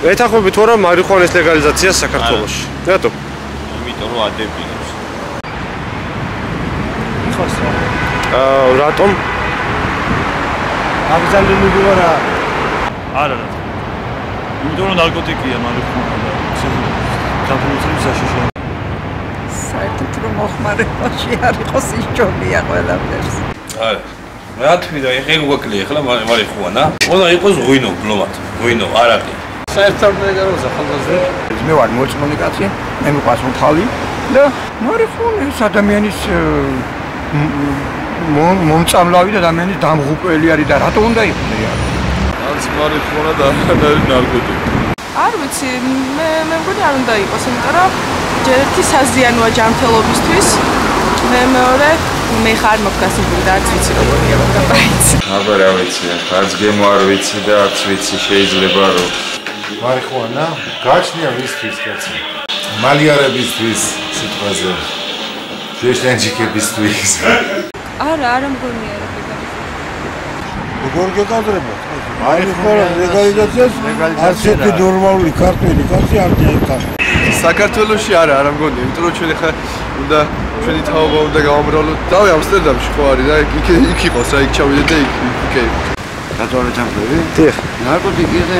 ეთანხმებით თუ არა მარიხუანის ლეგალიზაციას საქართველოში? რატო? იმიტომ რომ ადებინებს. იხოს რა? რატომ? აბზალენი ვარა. არა. იმიტომ რომ ნარკოტიკია მარიხუანა და საქართველოს საშიშია. საერთოდ რომ მოხმარებაში არ იყოს ის ჯობია ყველაფერს. არა. რა თქმა უნდა, ეხლა გვაკლია ახლა მარიხუანა. უნდა იყოს ღვინო, ბლომად. ღვინო, არაყი. საერთოდ მეგაროზე ხალხაზე. მე ვარ მოწმული კაცი, მე მიყვარს მთალი და მარიხუანა ეს ადამიანის მომწამლავი და ადამიანის დამღუპველი არის და რატო უნდა იყოს? არც მარიხუანა და ნარკოტიკი. არ ვიცი, მე მგონი არ უნდა იყოს, იმიტომ რომ ერთი საზიანოა ჯანმრთელობისთვის. მეორე მე ხარ მოგგასებული და არც ვიცი როგორია მაგაიც. აბა რა ვიცი, არც გემო არ ვიცი და არც ვიცი შეიძლება რომ მარიხუანა გაჩნია ვისთვის კაცი. მალიარებისთვის სიტყვაზე. ჟეშტენჯიკებისთვის. არა მგონია რა ეგ. როგორ გეკადრებოთ? მარიხუანა ლეგალიზაციას არც ერთი ნორმალური ქართველი კაცი არ დაეკავა. საქართველოში არა მგონია, იმიტომ რომ ჩვენ ახლა უნდა ჩვენი თაობა უნდა გავამრავლოთ. დავე ამსტერდამში ხო არის და იქ იყოს რა, იქ ჩავიდეთ და იქ. რატომ ჩამფრები? დიახ. ნარკოტიკი და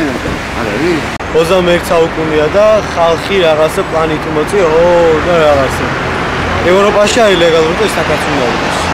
არ არის? 21 საუკუნეა და ხალხი რაღაცა პლანეტი მოწი, და რაღაცა. ევროპაში არის ლეგალური და საქართველოს